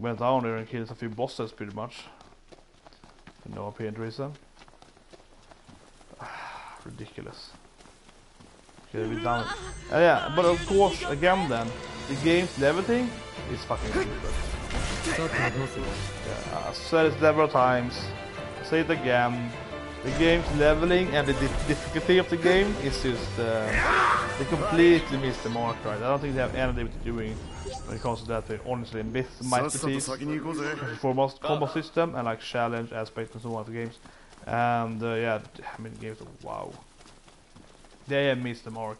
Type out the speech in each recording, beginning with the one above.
went down there and killed a few bosses pretty much. For no apparent reason. Ridiculous. Okay, we done it. Yeah, but of course, again then, the game's level thing is fucking stupid. Yeah, I said it several times. I say it again. The game's leveling and the difficulty of the game is just they completely missed the mark, right? I don't think they have anything to doing when it comes to that. They honestly miss my expertise for most combo system and like challenge aspect and so on of the games. And yeah, I mean, the games are wow. They have missed the mark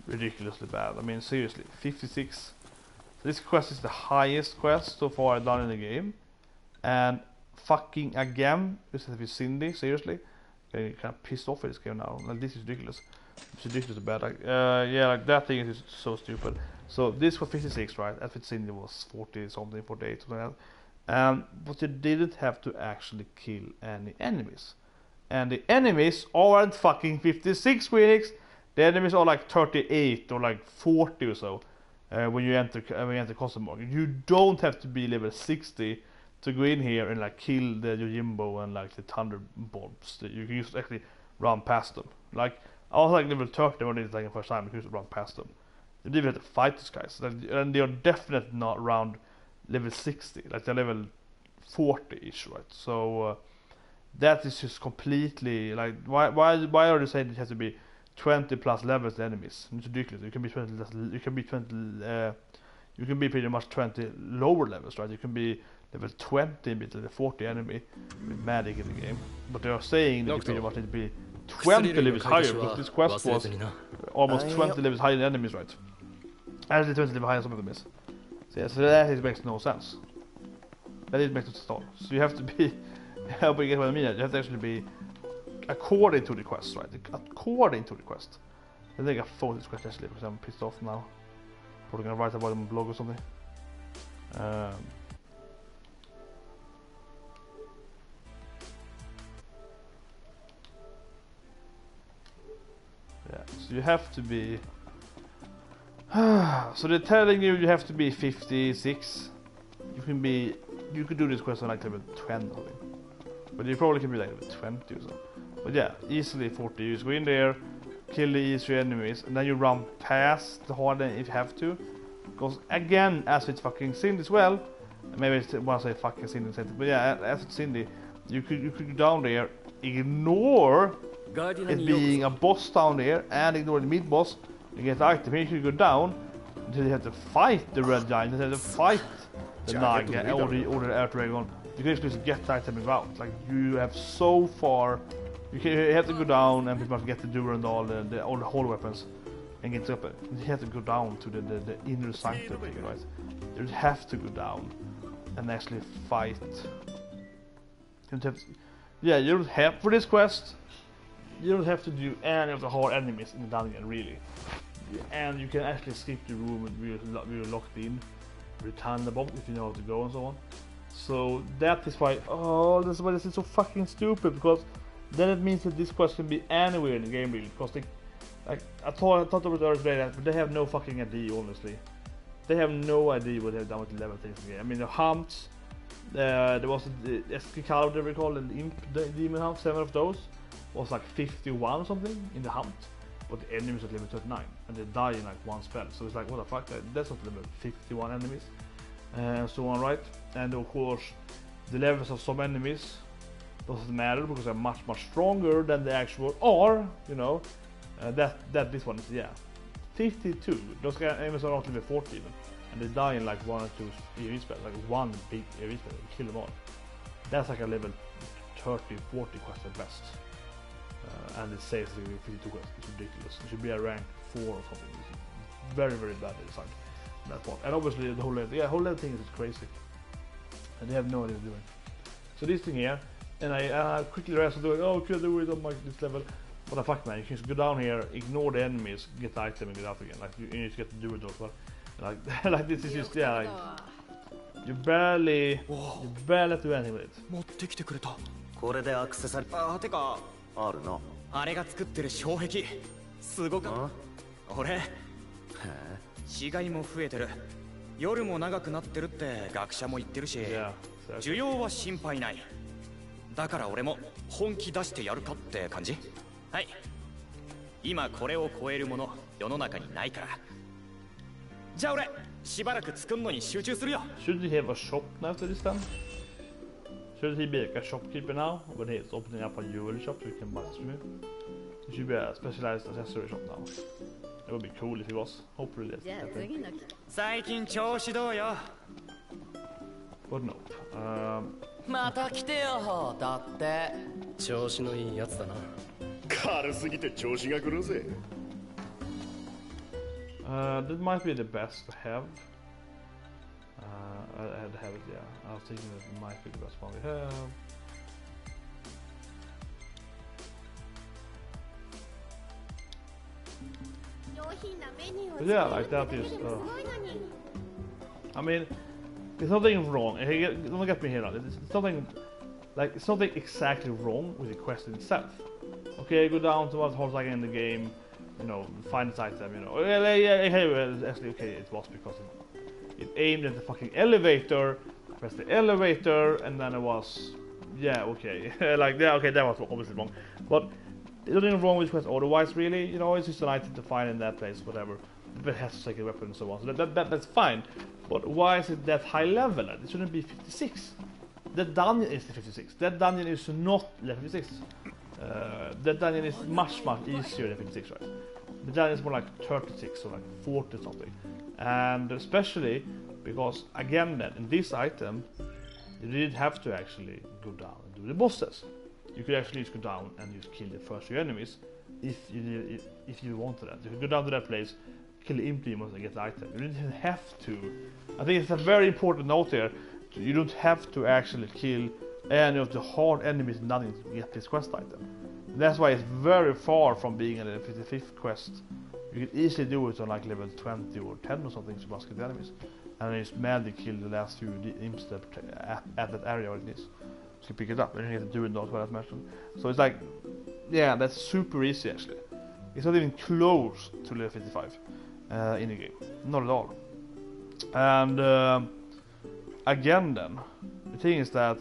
ridiculously bad. I mean, seriously, 56. This quest is the highest quest so far I've done in the game, and fucking again, this is Cindy. Seriously, getting kind of pissed off with this game now. Like, this is ridiculous. It's ridiculously bad. Like, yeah, like that thing is just so stupid. So this was 56, right? As with Cindy was 40 something, 48 something like that. But you didn't have to actually kill any enemies, and the enemies aren't fucking 56 Phoenix. The enemies are like 38 or like 40 or so. When you enter custom market, you don't have to be level 60 to go in here and like kill the Yojimbo and like the Thunderbolts. You can just actually run past them. Like I was like level 30 when it's like the first time, you can just run past them. You didn't even have to fight these guys, and they are definitely not around level 60. Like they're level 40-ish, right? So that is just completely like why are they saying it has to be 20 plus levels to enemies? It's ridiculous. You can be 20. You can be 20. You can be pretty much 20 lower levels, right? You can be level 20, bit level 40 enemy with magic in the game. But they are saying that you pretty much need to be 20 levels higher because this quest was almost 20 levels higher than enemies, right? Actually, 20 levels higher than some of them is. So yeah, so that makes no sense. That makes no sense at all. So you have to be. I hope you get what I mean. You have to actually be according to the quest, right? According to the quest. I think I fought this quest actually because I'm pissed off now. Probably gonna write about it on my blog or something. Yeah, so you have to be. So they're telling you have to be 56. You could do this quest on like level 20, but you probably can be like level 20 or so. But yeah, easily 40. You just go in there, kill the easier enemies, and then you run past the hard if you have to. Because again, as with fucking Cindy as well, maybe I want to say fucking Cindy, but yeah, as with Cindy, you could go down there, ignore it being a boss down there, and ignore the mid boss. You get the item. Here you could go down until you have to fight the red giant, you have to fight the Naga or the Air Dragon. You can just get the item out. Like you have so far. You have to go down and pretty much get the Duer and all the holy weapons and get up it. You have to go down to the inner sanctum thing, right? You have to go down and actually fight. You don't have to, yeah, you don't have for this quest. You don't have to do any of the hard enemies in the dungeon, really. And you can actually skip the room where you're locked in, return the bomb if you know how to go and so on. So that is why, this is why this is so fucking stupid, because then it means that this quest can be anywhere in the game, really, because they, like, I thought it was earlier, but they have no fucking idea, honestly. They have no idea what they've done with the level things in the game. I mean, the hunts, there was the Excalibur, they recall, and the demon hunt, 7 of those was like 51 or something in the hunt, but the enemies at level 39, and they die in like one spell. So it's like, what the fuck, that's not level 51 enemies, and so on, right? And of course, the levels of some enemies doesn't matter because they're much stronger than the actual are, you know. That this one is, yeah, 52. Those enemies are not level 40 even, and they die in like 1 or 2 EV spells, like one big EV spell, and kill them all. That's like a level 30, 40 quest at best. And it says 52 quests. It's ridiculous. It should be a rank 4 or something. It's very badly designed, that part. And obviously the whole level thing is crazy, and they have no idea what they're doing. So this thing here, and I quickly realized, oh, could I do it on this level? What the fuck, man? You can just go down here, ignore the enemies, get the item, and get out again. Like you just get to do it also. Like this is just, yeah, like you barely do anything with it. これでアクセサリー。あ、てかあるな。あれが作ってる障壁すごかった。俺、死骸も増えてる。夜も長くなってるって学者も言ってるし、需要は心配ない。だから俺も本気出してやるかって感じ。はい。今これを超えるもの世の中にないから。じゃあ俺しばらく作るのに集中するよ。 Should he have a shop now after this then? Should he be like a shopkeeper now when he's opening up a jewelry shop so we can buy this from him? He should be a specialized accessory shop now. It would be cool if he was. Hopefully that's happening. 最近調子どうよ。 But no. また来てよ。だって調子のいいやつだな。軽すぎて調子が狂うぜ。That might be the best to have. I'd have it, yeah. I was thinking that it might be the best one we have. But yeah, like that is. I mean, there's nothing wrong. Don't get me here now. It's nothing like it's nothing exactly wrong with the quest itself. Okay, go down to what's hard like in the game. You know, find this item. You know, actually, okay, it was because it aimed at the fucking elevator. I pressed the elevator, and then it was, yeah, okay, like yeah, okay, that was obviously wrong. But there's nothing wrong with quest otherwise, really. You know, it's just an item to find in that place, whatever. But it has to take a weapon and so on. So that's fine. But why is it that high level? It shouldn't be 56. That dungeon is the 56. That dungeon is not level 56. That dungeon is much easier than 56, right? The dungeon is more like 36 or like 40 something. And especially because, again, then in this item, you didn't have to actually go down and do the bosses. You could actually just go down and just kill the first few enemies if you wanted that. You could go down to that place, kill the imp demons and get the item. You didn't have to. I think it's a very important note here. You don't have to actually kill any of the hard enemies in dungeons to get this quest item. That's why it's very far from being a 55th quest. You can easily do it on like level 20 or 10 or something to must get the enemies. And then just madly kill the last few imps at that area where it is. So you pick it up and you have to do it not well as mentioned. So it's like, yeah, that's super easy actually. It's not even close to level 55 in the game. Not at all. And again then, the thing is that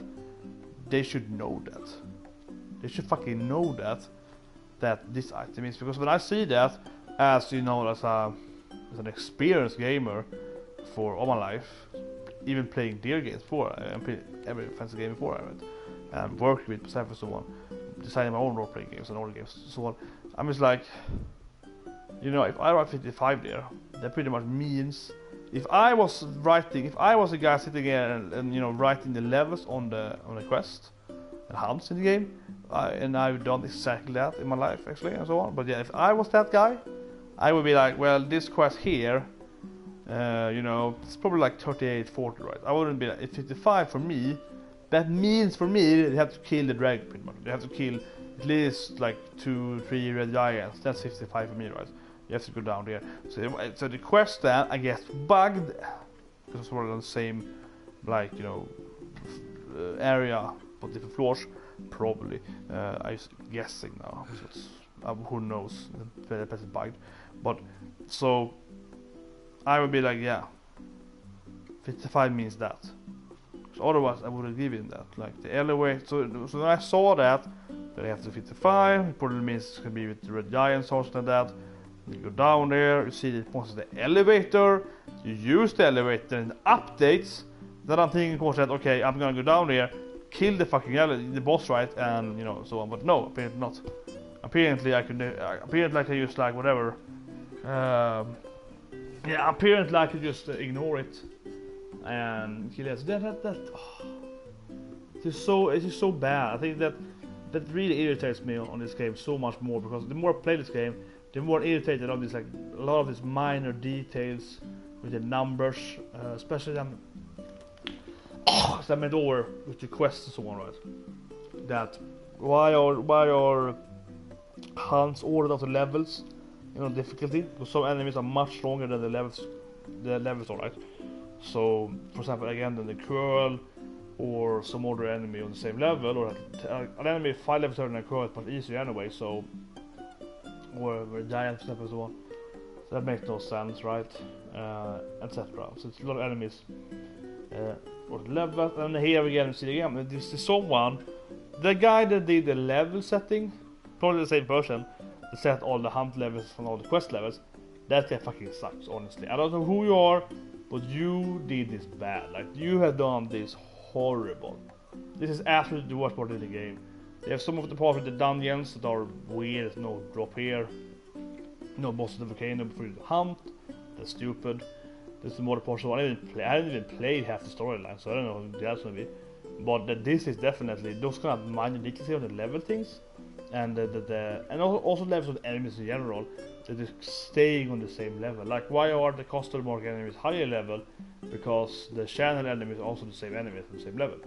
they should know that. They should fucking know that this item is, because when I see that, as you know, as an experienced gamer for all my life, even playing dear games before, and every fantasy game before, and working with Pacific and so on, designing my own role-playing games and all the games and so on, I'm just like, you know, if I write 55 there, that pretty much means if I was a guy sitting here and you know writing the levels on the quest and hunts in the game, and I've done exactly that in my life actually and so on. But yeah, if I was that guy, I would be like, well, this quest here, you know, it's probably like 38, 40, right? I wouldn't be like, it's 55 for me. That means for me, you have to kill the dragon pretty much. You have to kill at least like 2-3 red giants. That's 55 for me, right? You have to go down there. So the quest then, I guess, bugged because it's on the same, like, you know, area but different floors, probably. I'm guessing now. Who knows? The place is bugged. But so I would be like, yeah, 55 means that. So otherwise, I would have given that. Like the elevator. So when I saw that I have to 55, it probably means it's gonna be with the red giants or something like that. You go down there, you see it points to the elevator, you use the elevator and the updates. Then I'm thinking, of course, that okay, I'm gonna go down there, kill the fucking the boss, right, and you know so on. But no, apparently not. Apparently I can use like whatever. Yeah, apparently I could just ignore it and kill it. It's just so bad. I think that really irritates me on this game so much more, because the more I play this game, the more irritated on this, like a lot of these minor details with the numbers, especially them. As I meant over with the quests and so on, right? That why are hunts ordered after levels, you know, difficulty? Because some enemies are much stronger than the levels are, right? So, for example, again, then the curl or some other enemy on the same level, or an enemy 5 levels higher than a curl is much easier anyway. So, or giant, for example, so on. So that makes no sense, right? etc. So it's a lot of enemies or levels, and here we can see again, this is someone, the guy that did the level setting, probably the same person that set all the hunt levels and all the quest levels. That guy fucking sucks, honestly. I don't know who you are, but you did this bad. Like, you have done this horrible. This is absolutely the worst part of the game. They have some of the parts of the dungeons that are weird. There's no drop here, no boss of the volcano for you to hunt. That's stupid. There's some more parts of I haven't even played half the storyline, so I don't know what that's gonna be. But this is definitely those kind of minor details on the level things, and and also levels of the enemies in general. That is staying on the same level. Like, why are the custom mark enemies higher level? Because the channel enemies are also the same enemies on the same level.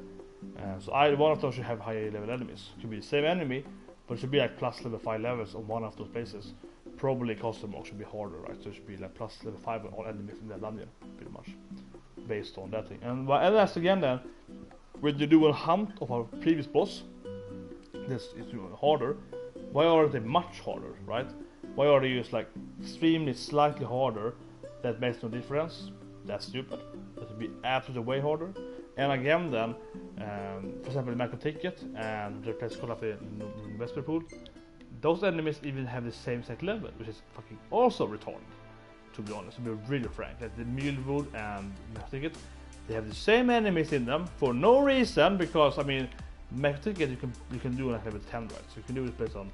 So one of those should have higher level enemies. It could be the same enemy, but it should be like plus level 5 levels on one of those places. Probably custom mark should be harder, right? So it should be like plus level 5 on all enemies in that dungeon, pretty much, based on that thing. And that's again then, when you do a hunt of a previous boss, this is harder. Why are they much harder, right? Why are they just like extremely slightly harder? That makes no difference. That's stupid. That would be absolutely way harder. And again then, for example, the Macro Ticket and the place called up in Vesper Pool, those enemies even have the same exact level, which is fucking also retarded, to be honest, to be really frank. Like the Myrmonden and Macro Ticket, they have the same enemies in them for no reason, because I mean, Macro Ticket you can do like level 10, right? So you can do this based on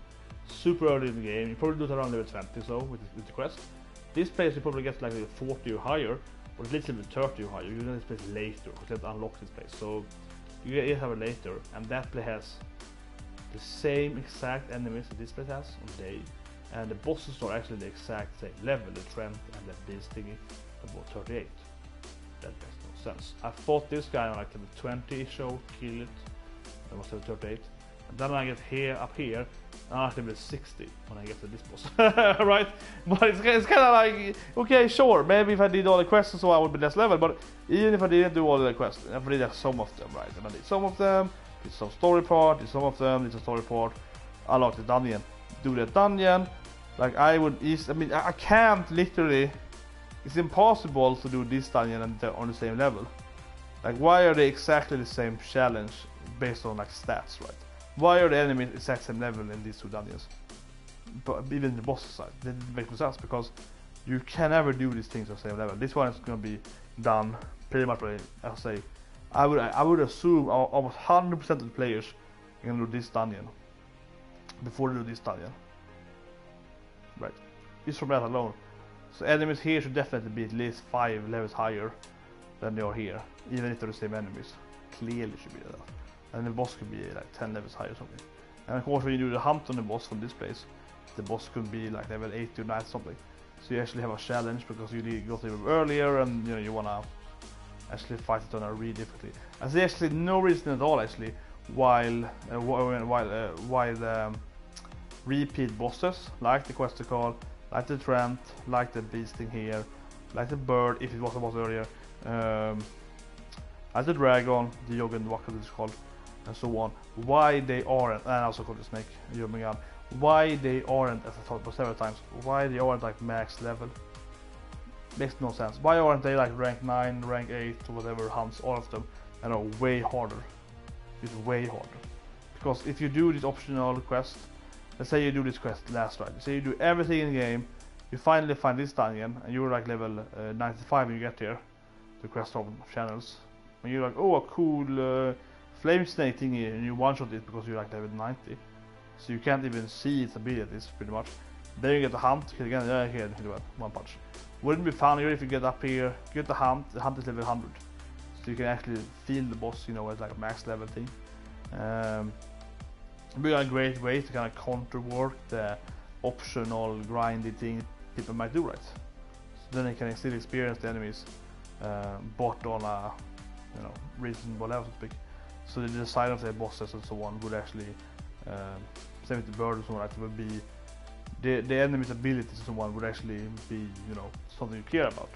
super early in the game. You probably do it around level 20 so with the quest. This place you probably get like level 40 or higher, or at least level 30 or higher. You get this place later, because you have to unlock this place. So you have it later, and that place has the same exact enemies that this place has on day, and the bosses are actually the exact same level, the Rant and the beast thingy, about 38. That makes no sense. I fought this guy on like level 20 so kill it. That was level 38. And then I get up here, and I level 60 when I get to this boss. Right? But it's kind of like, okay, sure, maybe if I did all the quests so I would be less level, but even if I didn't do all the quests, if I did some of them, right? And I did some of them, did some story part, did some of them, did some story part, unlock the dungeon, do that dungeon, like I mean, I can't literally, it's impossible to do this dungeon and they're on the same level. Like, why are they exactly the same challenge based on like stats, right? Why are the enemies exact same level in these two dungeons? But even the boss side, that makes no sense, because you can never do these things on the same level. This one is going to be done pretty much by, I'll say, I would assume almost 100% of the players are going to do this dungeon before they do this dungeon. Right, just from that alone. So enemies here should definitely be at least 5 levels higher than they are here, even if they're the same enemies. Clearly should be that. And the boss could be like 10 levels higher or something. And of course when you do the hunt on the boss from this place, the boss could be like level 8 to 9 something. So you actually have a challenge because you got there earlier, and you know you wanna actually fight it on a really difficulty. And there's actually no reason at all actually while repeat bosses like the Questicle, like the Rant, like the beast thing here, like the bird if it was a boss earlier, like the dragon, the Yogan, what it's called, and so on. Why they aren't, and also called the snake, Yogan, why they aren't, as I thought several times, why they aren't like max level. Makes no sense. Why aren't they like rank 9, rank 8, or whatever hunts, all of them, and are way harder? It's way harder. Because if you do this optional quest, let's say you do this quest last right, say you do everything in the game, you finally find this dungeon, and you're like level 95 when you get here, the quest of channels, and you're like, oh, a cool flame snake thingy, and you one-shot it because you're like level 90. So you can't even see its abilities, pretty much. Then you get the hunt, again, yeah, here, one punch. Wouldn't it be funnier if you get up here, get the hunt is level 100. So you can actually feel the boss, you know, as like a max level thing. It'd be a great way to kind of counter work the optional grindy thing people might do, right? So then they can still experience the enemies, but on a, you know, reasonable level, so to speak. So the design of their bosses and so on would actually, same with the bird and so on, it would be the enemy's abilities and so on would actually be, you know, something you care about.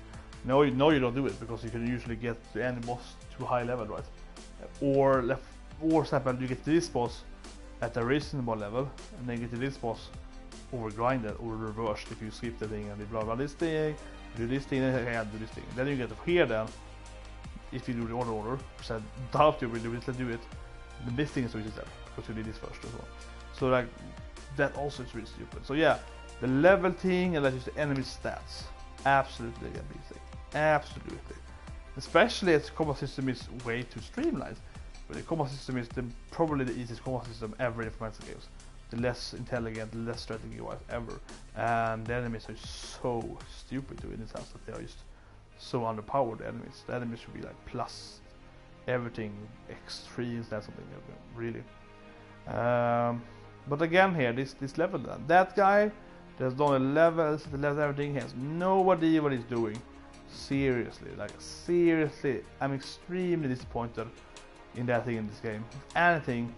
No, you don't do it because you can usually get the enemy boss to a high level, right? Or for example, you get this boss at a reasonable level, and then get to this boss over grinded or reversed if you skip the thing and you blah blah this thing, do this thing, and okay, I do this thing. Then you get to here then, if you do the order, which I doubt you will do it, let's do it. Then this thing is really step, because you did this first as well. So like, that also is really stupid. So yeah, the level thing and let's use the enemy stats. Absolutely a big thing. Absolutely. Especially as the combat system is way too streamlined. But the combat system is probably the easiest combat system ever in Final Fantasy games. The less intelligent, the less strategy-wise ever. And the enemies are so stupid in the sense that they are just so underpowered enemies. The enemies should be like plus everything extremes, that's something really. But again here, this level then. That guy there's done the levels, everything, he has no idea what he's doing. Seriously, I'm extremely disappointed in that thing in this game. If anything,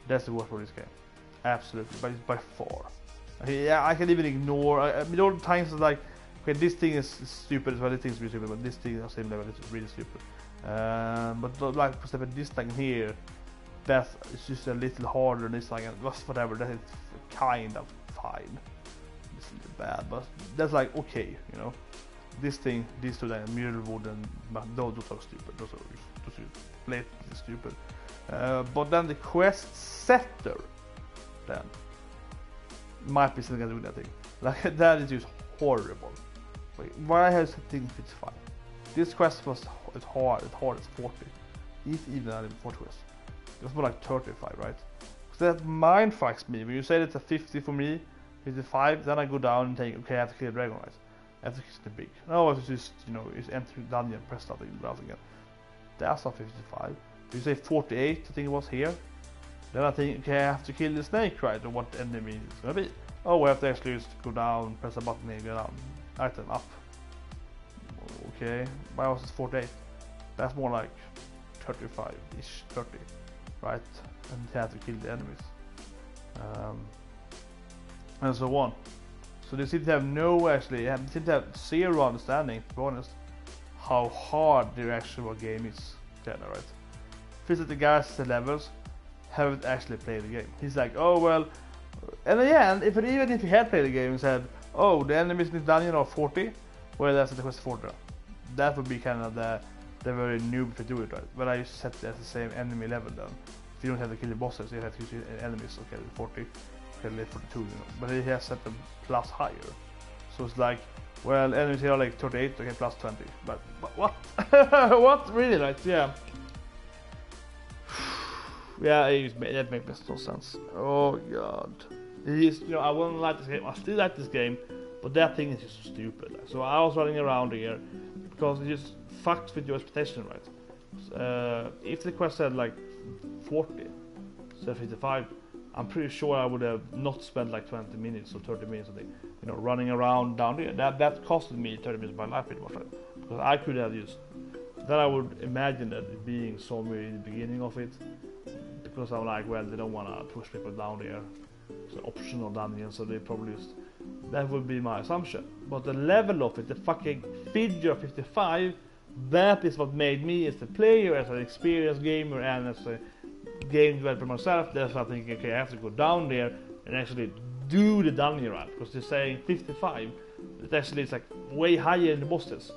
that's the worst for this game. Absolutely, by far. Yeah, I can even ignore. I mean, all the times it's like, okay, this thing is stupid as well. This thing is really stupid, but this thing is the same level. It's really stupid. But like for example, this thing here, that's it's just a little harder than this thing. And whatever, that is kind of fine. It's bad, but that's like okay, you know. This thing, these two, then Myrmonden and those are stupid. Those are blatantly stupid. But then the quest setter, then might be something I do with that thing. Like that is just horrible. Like, why has the thing 55? This quest was as hard as 40. Even not even 40 quest. It was more like 35, right? So that mind fucks me. When you say it's a 50 for me, 55, then I go down and think, okay, I have to kill a dragon, right? I have to kill the big. No, it's just, you know, it's enter the dungeon, press that thing, browse again. That's not 55. If you say 48, I think it was here. Then I think, okay, I have to kill the snake, right? Or what the enemy is gonna be. Oh, we have to actually just go down, press a button here, go down. Item up. Okay, why was it 48? That's more like 35-ish, 30, right? And you have to kill the enemies. And so on. So they seem to have they seem to have zero understanding, to be honest, how hard the actual game is. Kinda, right? Visit the guys at the levels haven't actually played the game. He's like, oh well, and yeah, and even if he had played the game and said, oh, the enemies in this dungeon are 40, well, that's the quest 40. That would be kind of the very noob to do it, right? But I set it at the same enemy level then. If you don't have to kill the bosses, you have to kill enemies. Okay, 40, okay, 42, you know. But he has set them plus higher, so it's like, well, enemies here are like 38, okay, plus 20. But what? What really? Like, yeah. Yeah, that makes no sense. Oh god. You know, I wouldn't like this game. I still like this game, but that thing is just stupid. So I was running around here because it just fucks with your expectation, right? If the quest said like 40, so 55, I'm pretty sure I would have not spent like 20 minutes or 30 minutes, you know, running around down there. That costed me 30 minutes of my life pretty much, right? Because I could have used. Then I would imagine that it being somewhere in the beginning of it. Because I'm like, well, they don't want to push people down there. It's an optional dungeon, so they probably just... That would be my assumption. But the level of it, the fucking figure 55, that is what made me as a player, as an experienced gamer, and as a game developer myself. That's why I think, okay, I have to go down there and actually do the dungeon right. Because they're saying 55, it actually is like way higher than the bosses.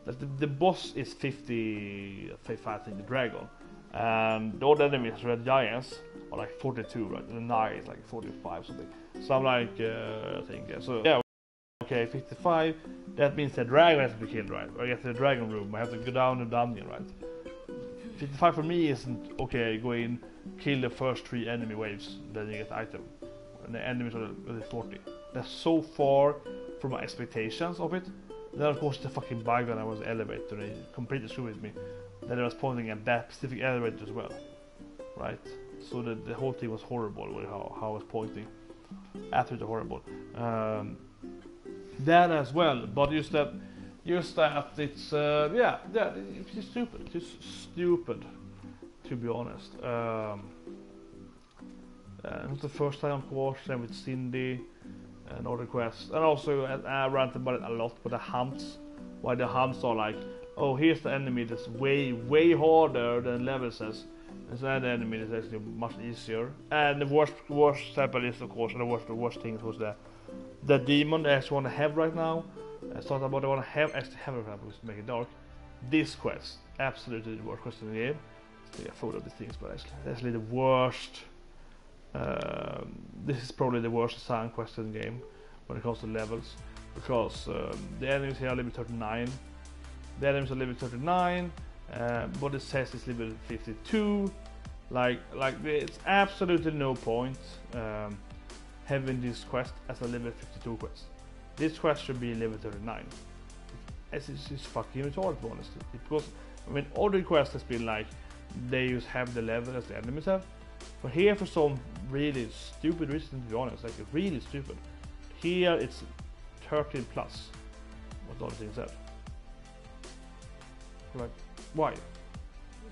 The boss is 55, I think, the dragon. And all the enemies, red giants, are like 42, right? And the knight is like 45 something. So I'm like, I think, so yeah, okay, 55, that means the dragon has to be killed, right? Or I get to the dragon room, I have to go down the dungeon, right? 55 for me isn't, okay, go in, kill the first 3 enemy waves, then you get the item. And the enemies are 40. That's so far from my expectations of it. Then of course the fucking bug when I was elevator, they completely screwed with me. Then I was pointing at that specific elevator as well, right? So the whole thing was horrible with how I was pointing. Absolutely horrible. That as well, but just that it's yeah, it's just stupid. It's just stupid, to be honest. It was the first time, of course, and with Cindy and other quests, and also I ranted about it a lot. But the hunts, why the hunts are like, oh, here's the enemy that's way harder than level says. And so the enemy is actually much easier. And the worst example is, of course, and the worst thing was the demon that I actually want to have right now. Start about I want to have actually have a ramp to make it dark. This quest, absolutely the worst quest in the game. Let's take a photo of these things, but actually the worst. This is probably the worst design quest in the game when it comes to levels, because the enemies here are level 39. The enemies are level 39. What it says is level 52. Like it's absolutely no point having this quest as a level 52 quest. This quest should be level 39. It's just fucking retarded, honestly. Because I mean, other quests has been like they just have the level as the enemies have. But here, for some really stupid reason, to be honest, like really stupid, here it's 13 plus. What the other thing said. Like, why?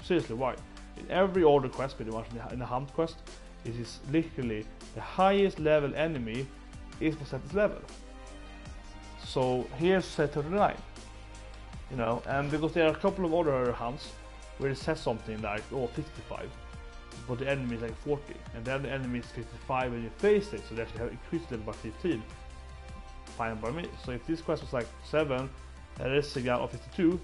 Seriously, why? In every other quest, pretty much in the hunt quest, it is literally the highest level enemy is for set this level. So here's set 39, you know, and because there are a couple of other hunts where it says something like 55, but the enemy is like 40, and then the enemy is 55 when you face it, so they actually have increased level by 15. Fine by me. So if this quest was like 7, and this is a guy of 52,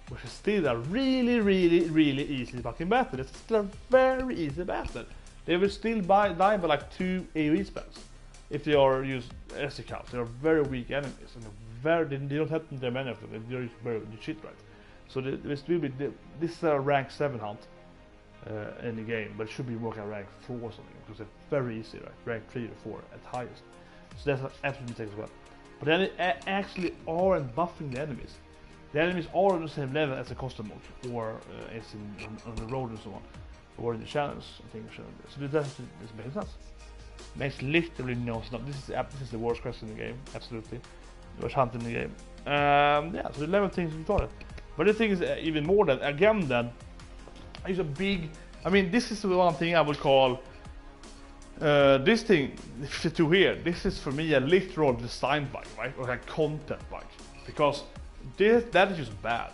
which is still a really easy fucking battle. It's still a very easy battle. They will still die by like 2 AoE spells if they are used as a count. They are very weak enemies, and they don't have that many of them. They're very shit, right? So this is a rank 7 hunt in the game, but it should be more like rank 4 or something, because they're very easy, right? Rank 3 or 4 at highest. So that's absolutely takes as well. But then it actually aren't buffing the enemies. The enemies are on the same level as the custom mode, or as on the road and so on, or in the challenge. I think so this makes sense. Makes literally no sense. This is the worst quest in the game, absolutely. The worst hunt in the game. Yeah, so the level things we thought it. But the thing is even more than again that is a big. I mean, this is the one thing I would call this thing 52 here. This is for me a literal design bug, right, or a content bug, because. That is just bad.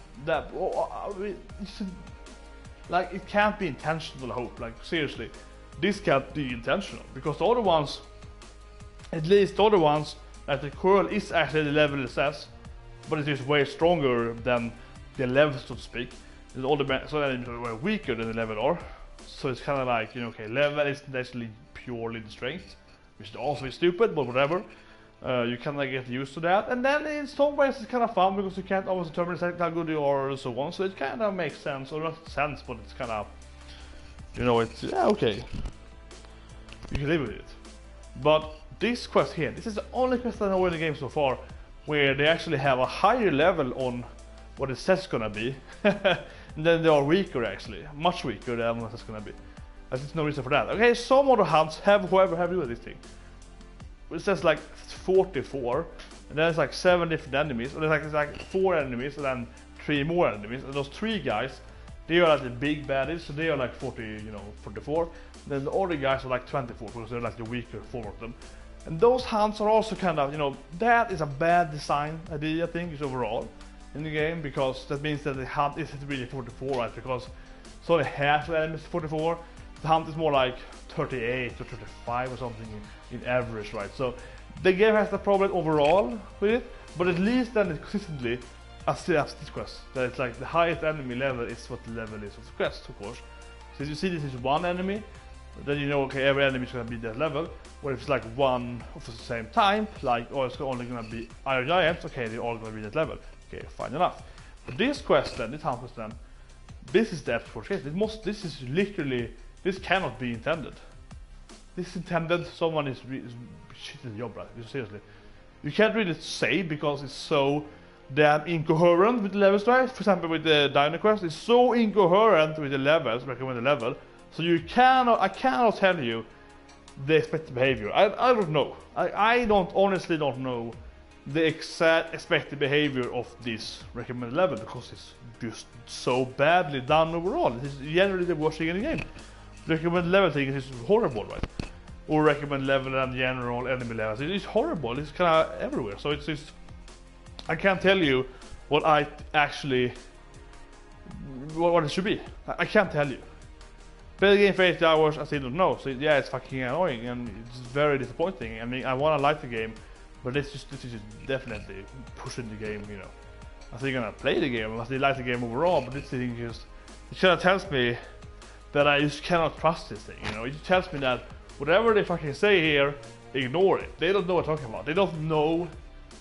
Like it can't be intentional. I hope. Like seriously, this can't be intentional, because the other ones, at least the other ones, that the curl is actually the level it says, but it is way stronger than the level, so to speak. The other enemies are way weaker than the level are, so it's kind of like, you know, okay, level isn't actually purely the strength, which is also stupid, but whatever. You kind of get used to that, and then in some ways it's kind of fun because you can't always determine how good you are and so on. So it kind of makes sense, or not sense, but it's kind of, you know, it's okay. You can live with it. But this quest here, this is the only quest I know in the game so far where they actually have a higher level on what it says gonna be, and then they are weaker actually, much weaker than what it's gonna be. There's no reason for that. Okay, some other hunts have you with this thing. It says like 44, and then it's like 7 different enemies, and it's like 4 enemies and then 3 more enemies, and those 3 guys, they are like the big baddies, so they are like 44, and then the other guys are like 24, because they're like the weaker form of them. And those hunts are also kind of, you know, that is a bad design idea, I think, is overall in the game, because that means that the hunt isn't really 44, right, because it's only half of the enemies 44, the hunt is more like 38 or 35 or something in average, right? So the game has the problem overall with it, but at least then it consistently still has this quest, that it's like the highest enemy level is what the level is of the quest, of course. So if you see this is one enemy, then you know, okay, every enemy is going to be that level. Or if it's like one of the same type, like, oh, it's only going to be Iron Giants, okay, they're all going to be that level. Okay, fine enough. But this quest then, this hunt quest then, this is the absolute case. This is literally, this cannot be intended. This is intended, someone is shitting the job, right? Seriously. You can't really say, because it's so damn incoherent with the levels, right? For example, with the Dino Quest, it's so incoherent with the levels, recommended level, so I cannot tell you the expected behavior. I don't know. I honestly don't know the exact expected behavior of this recommended level, because it's just so badly done overall. It's generally the worst thing in the game. The recommended level thing is horrible, right? Or recommend level and general enemy levels. It's horrible. It's kind of everywhere. So it's I can't tell you what I actually what it should be. I can't tell you. Play the game for 8 hours, I still don't know. So yeah, it's fucking annoying and it's very disappointing. I mean, I want to like the game, But this is definitely pushing the game, you know. I think I'm gonna play the game, I still like the game overall, but this thing just, it kind of tells me that I just cannot trust this thing, you know. It just tells me that whatever they fucking say here, ignore it. They don't know what I'm talking about. They don't know.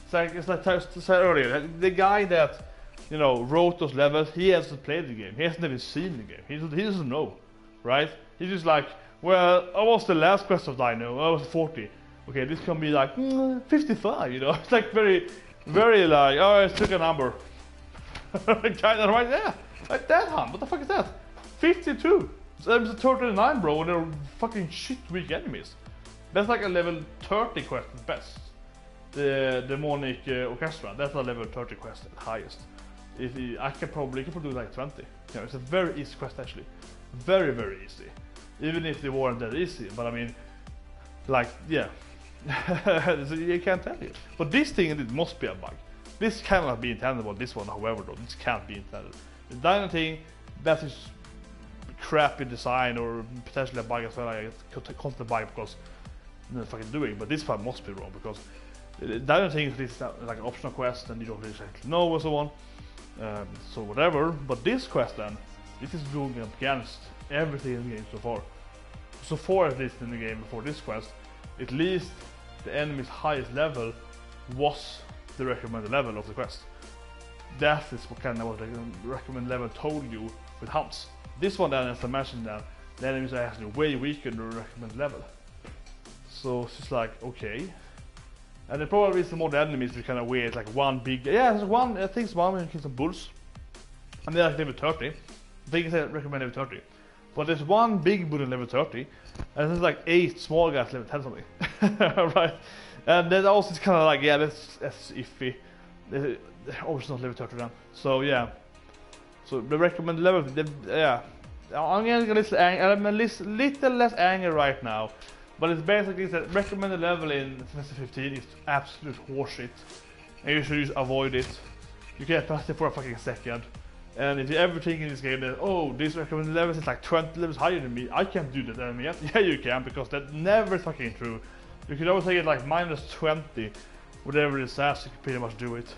It's like I said earlier, the guy that, you know, wrote those levels, he hasn't played the game. He hasn't even seen the game. He doesn't know, right? He's just like, well, I was the last quest of Dino, I was 40. Okay, this can be like 55, you know. It's like very like, oh, I took a number. Kind of right there, like that, huh? What the fuck is that? 52. So it's a 39, bro, and they're fucking shit weak enemies. That's like a level 30 quest at best. The demonic orchestra, that's a level 30 quest at highest. I can probably do like 20. You know, it's a very easy quest actually. Very easy. Even if they weren't that easy, but I mean, like, yeah. So you can't tell you. But this thing, it must be a bug. This cannot be intended, this one, however, though. This can't be intended. The Dino thing, that is crappy design or potentially a bug as well. I constant bug because I'm not fucking doing, but this one must be wrong because the Dino thing is like an optional quest and you don't really exactly know and so on. So whatever, but this quest then, this is going against everything in the game so far. So far at least in the game before this quest, at least the enemy's highest level was the recommended level of the quest. That is what kind of what the recommended level told you with hunts. This one then, as I mentioned, then the enemies are actually way weaker than the recommended level. So it's just like, okay. And the problem is the more the enemies is kind of weird. It's like one big, there's one, I think it's one and some bulls. And they're like level 30. I think it's recommended level 30. But there's one big bull in level 30, and there's like 8 small guys level 10 something. Right? And then also it's kind of like, yeah, that's iffy. They're obviously not level 30 then. So yeah. So the recommended level, yeah. I'm getting a little less angry right now. But it's basically that recommended level in semester 15 is absolute horseshit. And you should just avoid it. You can't pass it for a fucking second. And if you ever think in this game that, oh, this recommended level is like 20 levels higher than me, I can't do that enemy yet. Yeah, you can, because that's never fucking true. You can always take it like minus 20, whatever it says, you can pretty much do it.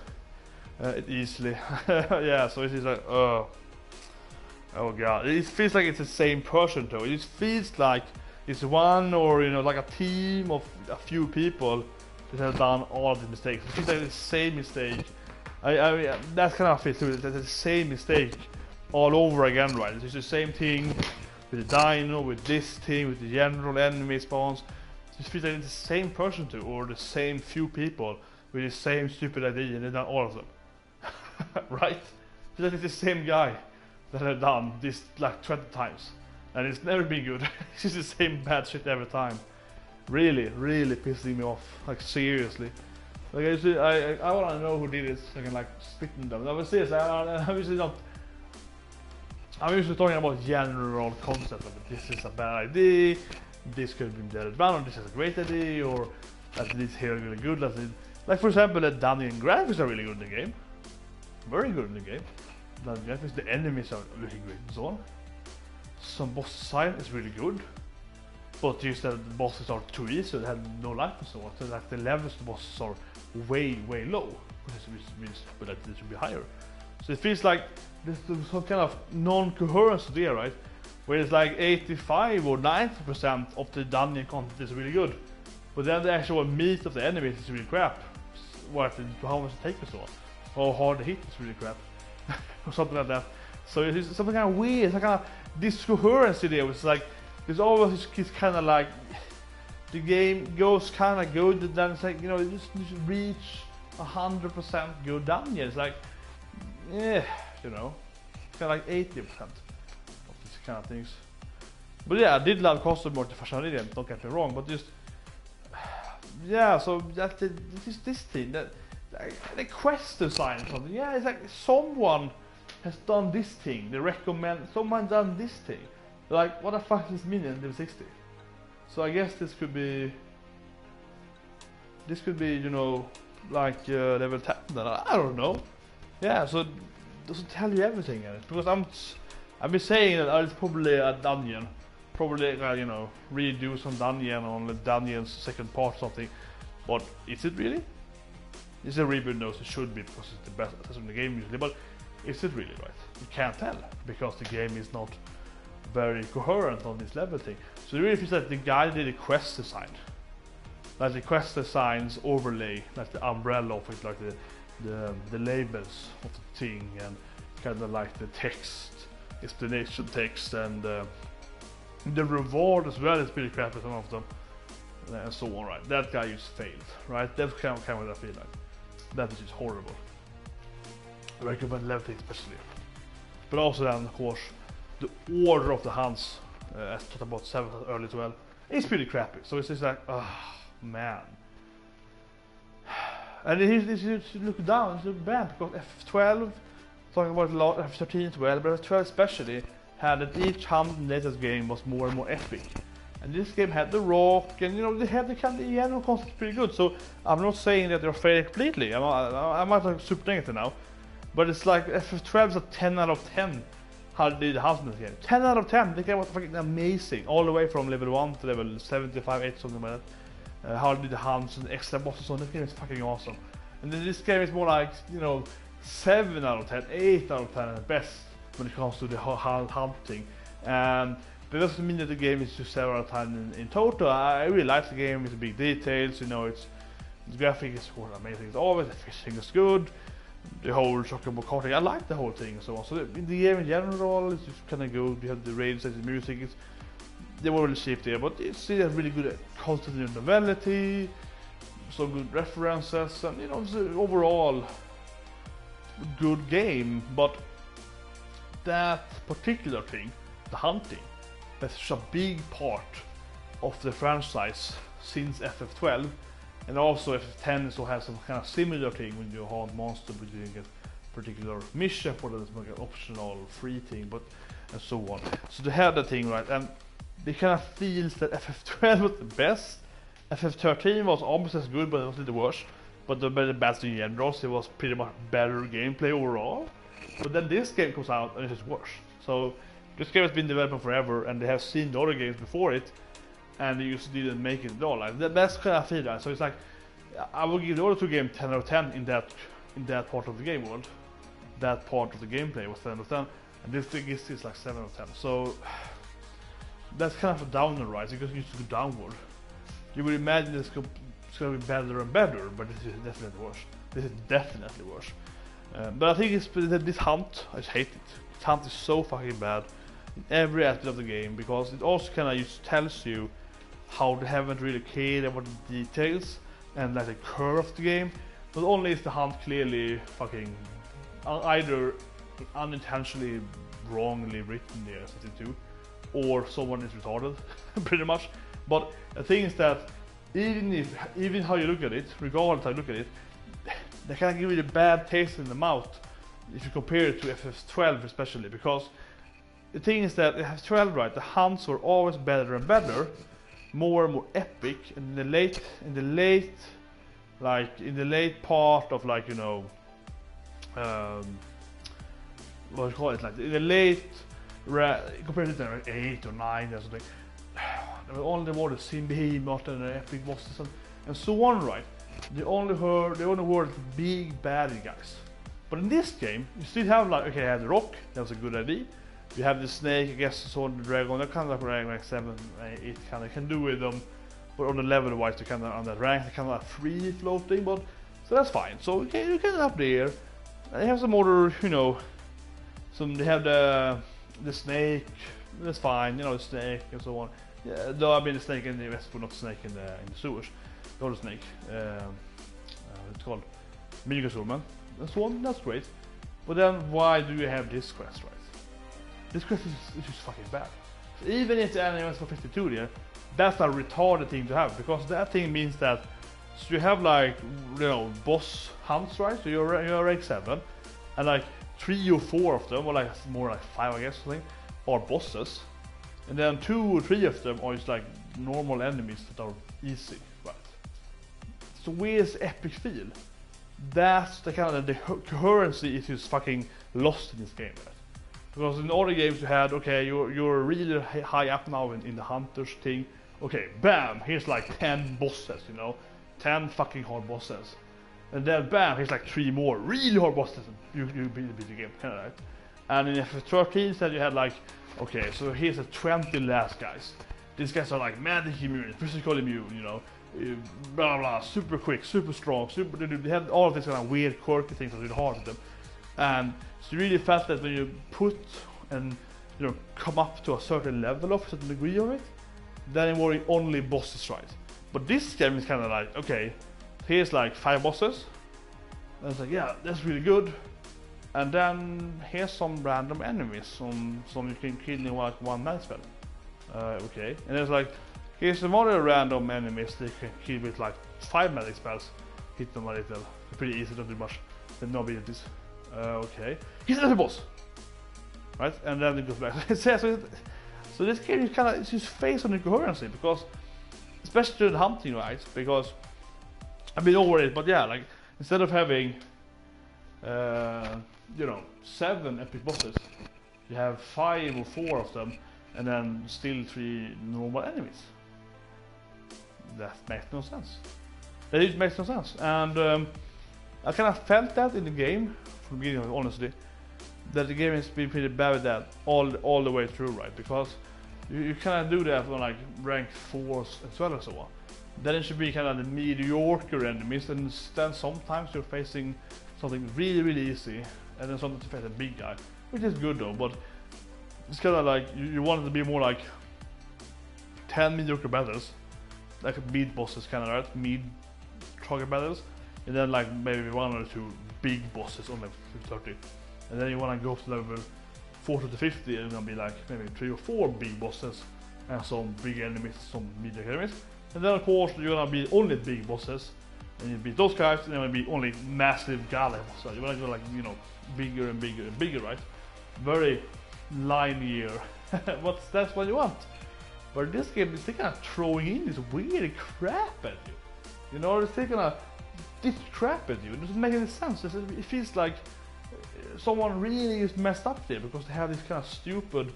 Easily. Yeah, so it's just like, oh god. It feels like it's the same person though. It just feels like it's one, or you know, like a team of a few people that have done all of the mistakes. It feels like the same mistake. I that's kind of feels too. It's the same mistake all over again, right? It's just the same thing with the dino, with this thing, with the general enemy spawns. It just feels like it's the same person too, or the same few people with the same stupid idea, and they've done all of them. Right? It's like it's the same guy that have done this like 20 times. And it's never been good. It's just the same bad shit every time. Really pissing me off. Like seriously. Like I want to know who did it so I can like spit in them. I was serious. I'm usually not. I'm usually talking about general concept of it. This is a bad idea. This could have been better done, or this is a great idea, or that this here is really good. Like for example, the dungeon graphics are really good in the game. Very good in the game. The graphics, the enemies are looking great and so on. Some boss design is really good, but just that the bosses are too easy, they have no life and so on. So like the levels of the bosses are way low, which means that they should be higher. So it feels like there's some kind of non-coherence there, right? Where it's like 85 or 90% of the dungeon content is really good, but then the actual meat of the enemies is really crap. How much it takes and so on. How hard the hit is really crap. Or something like that. So it's something kind of weird, it's like kind of discoherence there. It's like there's always this kind of like the game goes kind of good, and then it's like, you know, you just reach 100% good dungeon. It's like, yeah, you know, it's kind of like 80% of these kind of things. But yeah, I did love custom mode for some reason, don't get me wrong, but just yeah. So that's this thing that the quest design or something. Yeah, it's like someone has done this thing. They recommend someone done this thing. Like, what the fuck is mean in level 60? So I guess this could be, you know, like level 10. I don't know. Yeah, so it doesn't tell you everything in it, because I've been saying that it's probably a dungeon, probably you know, redo some dungeon on the dungeon's second part or something. But is it really? It's a reboot knows it should be because it's the best in the game usually, but is it really right? You can't tell because the game is not very coherent on this level thing. So it really feels like the guy did a quest design. Like the quest designs overlay, like the umbrella of it, like the labels of the thing, and kind of like the text, explanation text, and the reward as well is pretty crappy, some of them, and so on, right? That guy just failed, right? That's kind of what I feel like. That is just horrible. I recommend level especially. But also then, of course, the order of the hands, as talked about 7 earlier as well, is pretty crappy. So it's just like, oh man. And if you look down, it's look bad because F12, talking about a lot, F13 as well, but F12 especially, had that each hand in latest game was more and more epic. And this game had the rock, and you know, they had the kind of general concept pretty good. So I'm not saying that they're failing completely. I might look super negative now, but it's like F12 is a 10 out of 10. How they did the house in this game? 10 out of 10. The game was fucking amazing, all the way from level 1 to level 75, 8, something like that. How they did the hands and extra bosses on this game is fucking awesome. And then this game is more like, you know, 7 out of 10, 8 out of 10 at best when it comes to the hunting. But it doesn't mean that the game is just 7 out of 10 in total. I really like the game. It's big details, you know, the graphic is amazing. It's always the fishing is good. The whole chocobo karting, I like the whole thing and so on. So the game in general is just kind of good. We have the raids and the music. They were really cheap there, but it's still really good at content novelty, some good references, and you know, it's an overall good game. But that particular thing, the hunting, that's such a big part of the franchise since FF12. And also FF10 still has some kind of similar thing when you hunt monster, but you get particular mission for that, like an optional free thing, but and so on. So they had that thing, right? And they kind of feels that FF12 was the best. FF13 was almost as good, but it was a little worse. But the best in general, so it was pretty much better gameplay overall. But then this game comes out and it's just worse. So this game has been developed forever, and they have seen the other games before it, and they just didn't make it at all. Like that's kind of feedback. So it's like I will give the other two games 10 out of 10 in that part of the game world. That part of the gameplay was 10 out of 10, and this thing is like 7 out of 10. So that's kind of a downer, right? Because it used to go downward. You would imagine it's going to be better and better, but this is definitely worse. This is definitely worse. But I think it's this hunt. I just hate it. This hunt is so fucking bad in every aspect of the game, because it also kind of just tells you how they haven't really cared about the details and like the curve of the game. Not only is the hunt clearly fucking either unintentionally wrongly written there, 62, or someone is retarded, pretty much. But the thing is that even how you look at it, regardless how you look at it, they kind of give you a bad taste in the mouth if you compare it to FF12 especially, because the thing is that FF12, right, the hunts were always better and better, more and more epic, and in the late part of, like, you know, what do you call it, like in the late compared to like 8 or 9 or something, there were only more the Behemoth and the epic bosses and so on, right? They only were big baddie guys. But in this game, you still have, like, okay, I have the rock, that was a good idea. You have the snake, I guess, sword, the dragon, that kind of like 7, 8 kind of can do with them. But on the level wise, they kind of on that rank, they kind of like free floating, but so that's fine. So okay, you can up there. And they have some other, you know, they have the snake, that's fine, you know, the snake and so on. Yeah, though I mean the snake in the West, not snake in the sewers. The other snake, it's called Myrmonden. That's one, that's great. But then why do you have this quest, right? This quest is just fucking bad. So even if the anime is for 52 there, that's a retarded thing to have, because that thing means that so you have, like, you know, boss hunts, right? So you're rank 7, and like 3 or 4 of them, or like more like 5, I guess, something, are bosses, and then 2 or 3 of them are just like normal enemies that are easy, right? So where's the epic feel? That's the kind of the coherency is just fucking lost in this game, right? Because in other games you had, okay, you're really high up now in the hunters thing. Okay, bam, here's like 10 bosses, you know, 10 fucking hard bosses. and then bam, here's like 3 more really hard bosses. You beat the game, kind of right. And in F13 said you had like, okay, so here's the 20 last guys. These guys are like magic immune, physical immune, you know, blah blah, super quick, super strong, super. They have all of these kind of weird, quirky things that are really hard with them. And so you really felt that when you put and come up to a certain level of a certain degree of it, then it were only bosses, right? But this game is kind of like, okay, here's like 5 bosses. And it's like, yeah, that's really good. And then here's some random enemies, some you can kill in like 1 magic spell. Okay, and there's like, here's some other random enemies that you can kill with like 5 magic spells. Hit them a little, pretty easy, don't do much. Then no abilities. Okay, here's another boss. Right, and then it goes back. So this game is kind of, it's just face on incoherency, because especially in hunting, right? Because I've been over it, but yeah, like instead of having 7 epic bosses, you have 5 or 4 of them, and then still 3 normal enemies. That makes no sense. It makes no sense, and I kind of felt that in the game from the beginning, honestly, that the game has been pretty bad with that all the way through, right? Because you kind of do that on like rank 4s as well and so on. Then it should be kind of the mediocre enemies, and then sometimes you're facing something really, really easy, and then sometimes you face a big guy, which is good though, but it's kind of like, you want it to be more like 10 mediocre battles, like mid bosses kind of, right? Mid target battles, and then like maybe 1 or 2 big bosses on level 30. And then you want to go to level 40 to 50, and it's gonna be like maybe 3 or 4 big bosses and some big enemies, some medium enemies. And then of course you're gonna be only big bosses, and you beat those guys, and then will be only massive gala bosses. You wanna go like, bigger and bigger and bigger, right? Very linear. But that's what you want. But this game is kind of throwing in this weird crap at you. You know, it's taking a this crap at you. It doesn't make any sense. It feels like someone really is messed up there, because they have this kind of stupid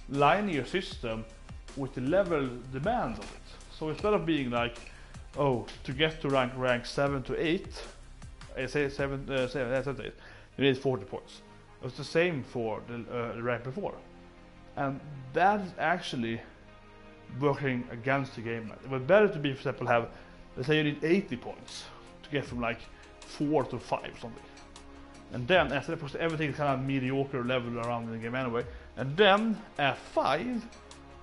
linear system with the level demand of it. So instead of being like, oh, to get to rank 7 to 8, I say 7 to 8, you need 40 points. It's the same for the rank before, and that is actually working against the game. It would be better to be, for example, have, let's say you need 80 points to get from like 4 to 5 or something. And then after that, everything is kind of mediocre level around in the game anyway. And then at 5,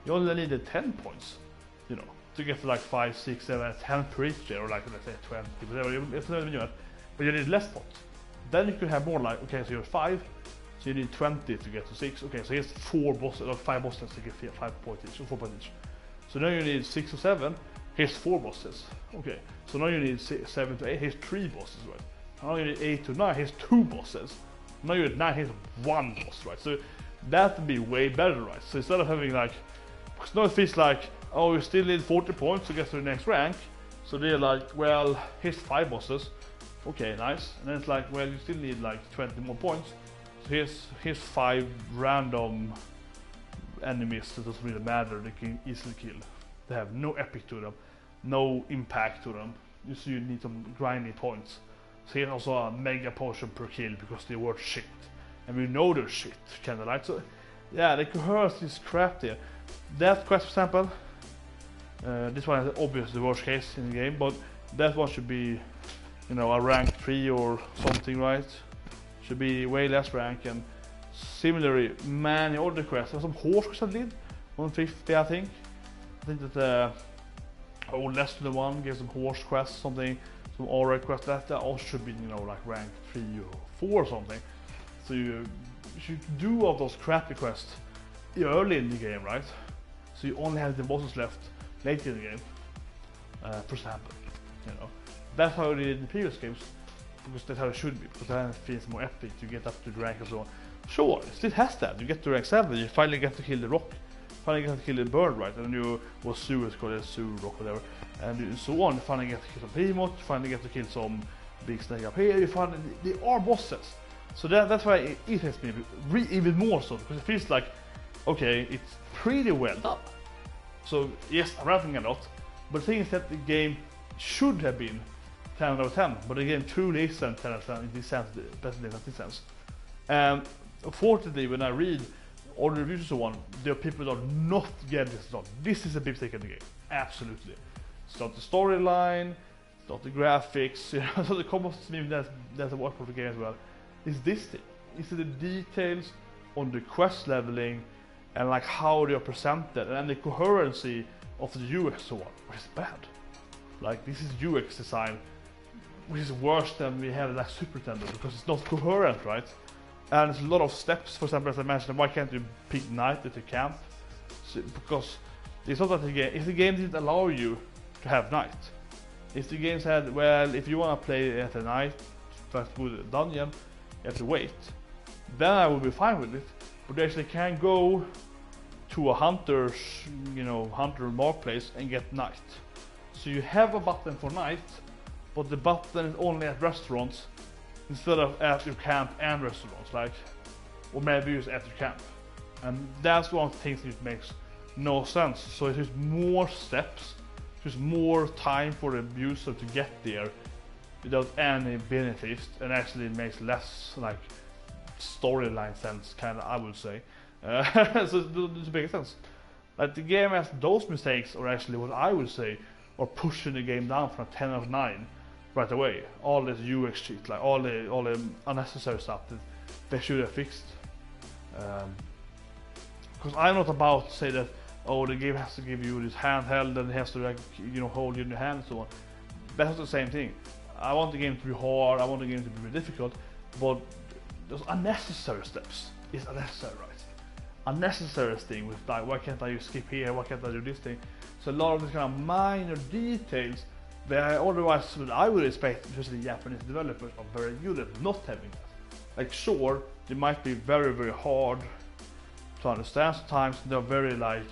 you only needed 10 points, to get to like 5, 6, 7, 10 per each day, or like let's say 20, whatever. But you need less points. Then you could have more like, okay, so you're 5, so you need 20 to get to 6. Okay, so here's 4 bosses, or 5 bosses to get 5 points each, or 4 points each. So now you need 6 or 7. Here's 4 bosses. Okay, so now you need 7 to 8. Here's 3 bosses, right? Now you need 8 to 9, here's 2 bosses. Now you're at 9, here's 1 boss, right? So that would be way better, right? So instead of having like, because now it feels like, oh, you still need 40 points to get to the next rank. So they're like, well, here's 5 bosses. Okay, nice. And then it's like, well, you still need like 20 more points. So here's 5 random enemies that doesn't really matter, they can easily kill. They have no epic to them, no impact to them. So you need some grindy points. So here's also a mega potion per kill, because they're worth shit. And we know they're shit, kinda like. So yeah, the coherence is crap there. That quest, for example, this one is obviously the worst case in the game, but that one should be, a rank 3 or something, right? Should be way less rank. And similarly, many other quests. There's some horse quests I did, 150 I think. I think that less than the one gives some horse quests, something, some aura quests. That also should be, like rank 3 or 4 or something. So you should do all those crappy quests early in the game, right? So you only have the bosses left later in the game, for example. That's how they did in the previous games, because that's how it should be, because then it feels more epic to get up to the rank and so on. Sure, it still has that. You get to rank 7, you finally get to kill the rock, finally get to kill the bird, right? And you, or Sue is called, Sue rock, whatever, and so on. You finally get to kill some Behemoth, you finally get to kill some big snake up here. You finally, they are bosses. So that's why it hits me even more so, because it feels like, okay, it's pretty well done. So yes, I'm ranting a lot, but the thing is that the game should have been 10 out of 10, but the game truly isn't 10 out of 10 in this sense, especially in this sense. Unfortunately, when I read all the reviews and so on, there are people that are not getting this. This is a big take in the game, absolutely. It's not the storyline, it's not the graphics, you know, so the combat system, that's a work of the game as well. It's this thing. It's the details on the quest leveling and like how they are presented and the coherency of the UX so on, which is bad. Like this is UX design, which is worse than we have like Super Nintendo because it's not coherent, right? And there's a lot of steps. For example, as I mentioned, why can't you pick night if you camp? So, because it's not that the game. If the game didn't allow you to have night, if the game said, well, if you want to play at the night, first go to the dungeon, you have to wait. Then I would be fine with it. But you actually can go to a hunter's, hunter marketplace and get night. So you have a button for night, but the button is only at restaurants instead of at your camp and restaurants, like, or maybe it's at your camp. And that's one of the things that makes no sense. So it's just more steps, just more time for the user to get there without any benefits, and actually it makes less like storyline sense, kind of, I would say. So it's a big sense. Like the game has those mistakes, or actually what I would say, are pushing the game down from a 10 out of 9 right away. All this UX shit, like all the unnecessary stuff that they should have fixed. Because I'm not about to say that, oh, the game has to give you this handheld and it has to, like, hold you in your hand and so on. That's the same thing. I want the game to be hard, I want the game to be very difficult, but those unnecessary steps is unnecessary, right? Unnecessary thing with like, why can't I just skip here, why can't I do this thing? So a lot of these kind of minor details that otherwise I would expect, especially Japanese developers, are very good at not having that. Like sure, they might be very, very hard to understand sometimes, they're very like,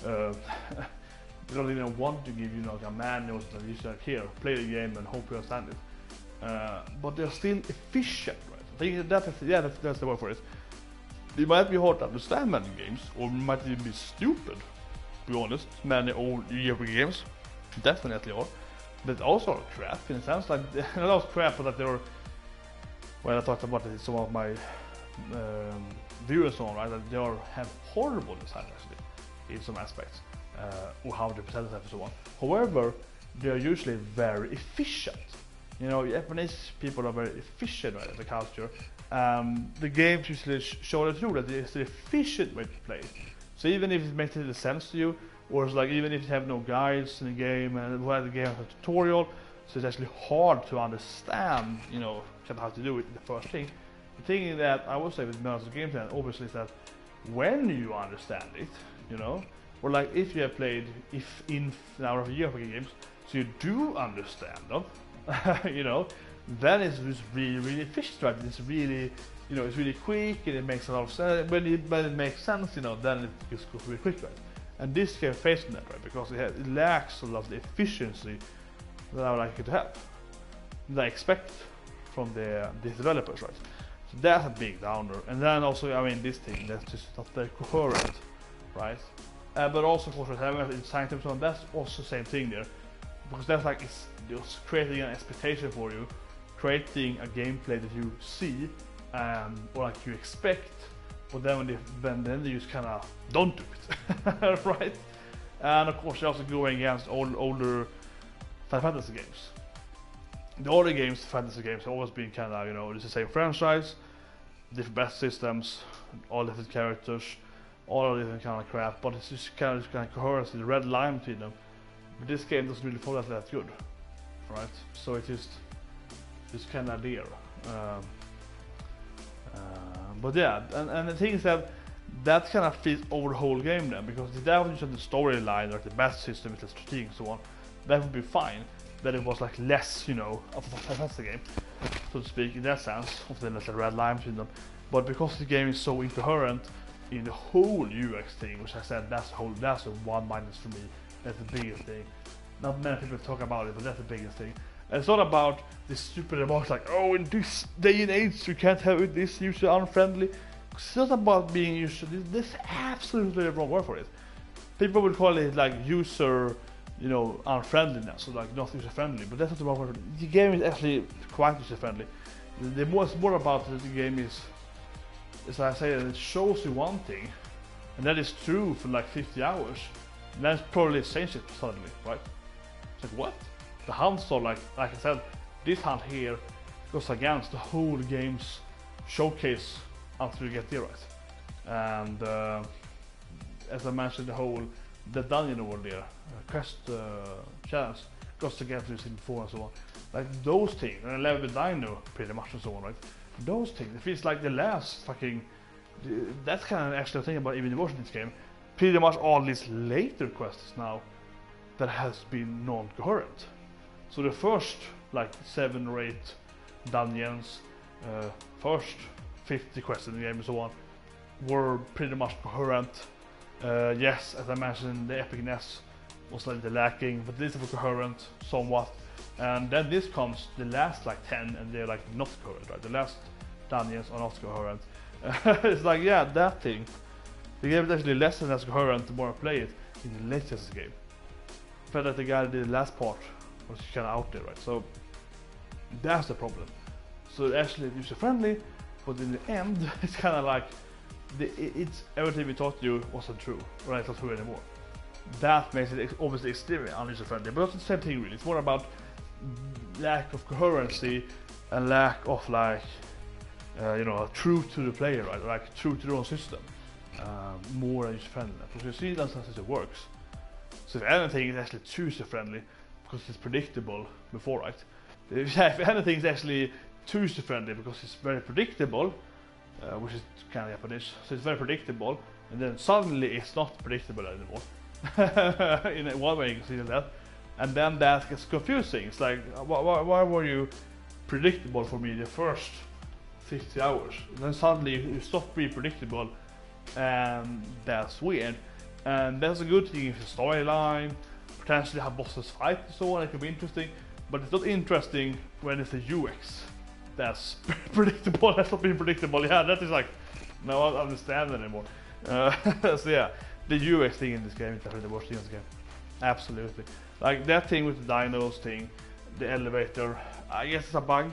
they don't even want to give you like a manual that you say, here, play the game and hope you understand it. But they're still efficient, right? I think that's the word for it. It might be hard to understand many games, or it might even be stupid, to be honest. Many old JRPG games definitely are. But also are crap in a sense, like a lot of crap that they were, when I talked about it in some of my viewers on, right, that they have horrible design actually in some aspects, or how they present themselves and so on. However, they are usually very efficient. Japanese people are very efficient, right, as a culture. The games usually show through that it's the efficient way to play. So even if it makes little sense to you, or it's like even if you have no guides in the game and where the game has a tutorial, so it's actually hard to understand, kind of how to do it. The first thing, the thing that I would say with most of the games, obviously, is that when you understand it, or like if you have played in our JRPG games, so you do understand them, then it's just really, really efficient, right? It's really, it's really quick and it makes a lot of sense. When it makes sense, then it just goes really quick, right? And this game facing that, right? Because it lacks a lot of the efficiency that I would like it to have, that I expect from these developers, right? So that's a big downer. And then also, this thing that's just not very coherent, right? But also, of course, having it in science and that's also the same thing there, because that's like it's just creating an expectation for you, creating a gameplay that you see or like you expect, but then when they just kind of don't do it, right? And of course, you're also going against older Final Fantasy games. The older fantasy games have always been kind of, it's the same franchise, different battle systems, all different characters, all different kind of crap, but it's just kind of coherence, the red line between them. But this game doesn't really follow that good, right? So it's just kind of there. But yeah, and the thing is that kind of fits over the whole game then, because if that was just the storyline or the battle system with the strategy and so on, that would be fine. That it was like less, of a fantasy game, so to speak, in that sense, of the red line between them. But because the game is so incoherent in the whole UX thing, which I said that's a one minus for me. That's the biggest thing. Not many people talk about it, but that's the biggest thing. And it's not about this stupid remarks like, oh, in this day and age you can't have it this user unfriendly. It's not about being user. This is absolutely the wrong word for it. People would call it like user, you know, unfriendliness, so like not user friendly. But that's not the problem. The game is actually quite user friendly. The more about the game is, as I say, it shows you one thing, and that is true for like 50 hours. And then it's probably changed it suddenly, right? It's like, what? The hunts are like I said, this hunt here goes against the whole game's showcase until you get there, right? And as I mentioned, the dungeon over there, quest challenge, goes against this in 4 and so on. Like those things, and level the dino pretty much and so on, right? Those things, it feels like the last fucking, that's kind of actually a thing about even watching this game. Pretty much all these later quests now that has been non-coherent. So the first like 7 or 8 dungeons, first 50 quests in the game and so on, were pretty much coherent. Yes, as I mentioned, the epicness was slightly lacking, but this was coherent somewhat. And then this comes the last like 10, and they're like not coherent, right? The last dungeons are not coherent. It's like, yeah, that thing. The game is actually less and less coherent the more I play it in the latest game. I felt that the guy that did the last part was kind of out there, right? So that's the problem. So actually user friendly, but in the end, it's kind of like it's everything we taught you wasn't true, or it's not true anymore. That makes it obviously extremely unuser friendly, but it's the same thing really. It's more about lack of coherency and lack of like you know, true to the player, right? Like true to their own system, more than user friendly. Because you see that's how it works. So if anything, it's actually too user friendly because it's predictable before, right? If anything, it's actually too user friendly because it's very predictable, which is kind of Japanese. So it's very predictable, and then suddenly it's not predictable anymore. In one way, you can see that, and then that gets confusing. It's like, why were you predictable for me the first 50 hours? And then suddenly you stop being predictable, and that's weird. And that's a good thing if it's a storyline, potentially have bosses fight and so on. It could be interesting, but it's not interesting when it's a UX that's predictable. That's not being predictable. Yeah, that is like, no, I don't understand anymore. So yeah, the UX thing in this game is definitely the worst thing in this game. Absolutely. Like that thing with the dinos thing, the elevator, I guess it's a bug,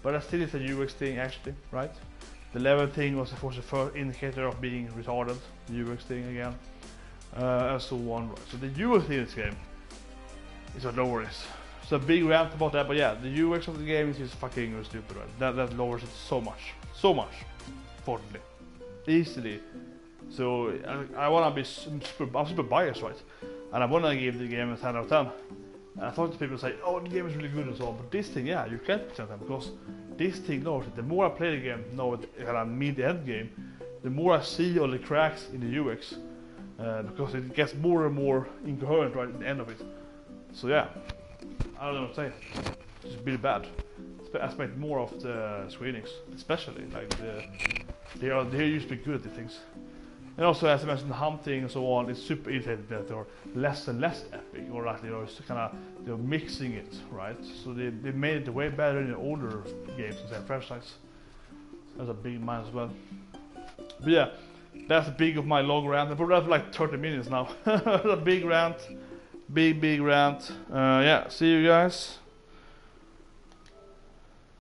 but that still is a UX thing actually, right? The level thing was of course the first indicator of being retarded, the UX thing again, and so on. Right? So the UX thing in this game is what lowers. It's a big rant about that, but yeah, the UX of the game is just fucking stupid, right? That lowers it so much, fortunately, easily. So I wanna be I'm super biased, right? And I wanna give the game a 10 out of 10. And I thought the people say, oh, the game is really good and so on, but this thing, yeah, you can't present them because this thing lowers it. The more I play the game, now that I mean the end game, the more I see all the cracks in the UX, because it gets more and more incoherent right at the end of it. So yeah, I don't know what to say. It's really bad. I expect more of the screenings, especially like they used to be good at these things. And also, as I mentioned, the hunting and so on, it's super irritating that they're less and less epic, or like they're mixing it, right? So they made it way better in the older games in the franchise. That's a big mind as well. But yeah, that's big of my long rant. I probably have like 30 minutes now. A big rant, big rant. Yeah, see you guys.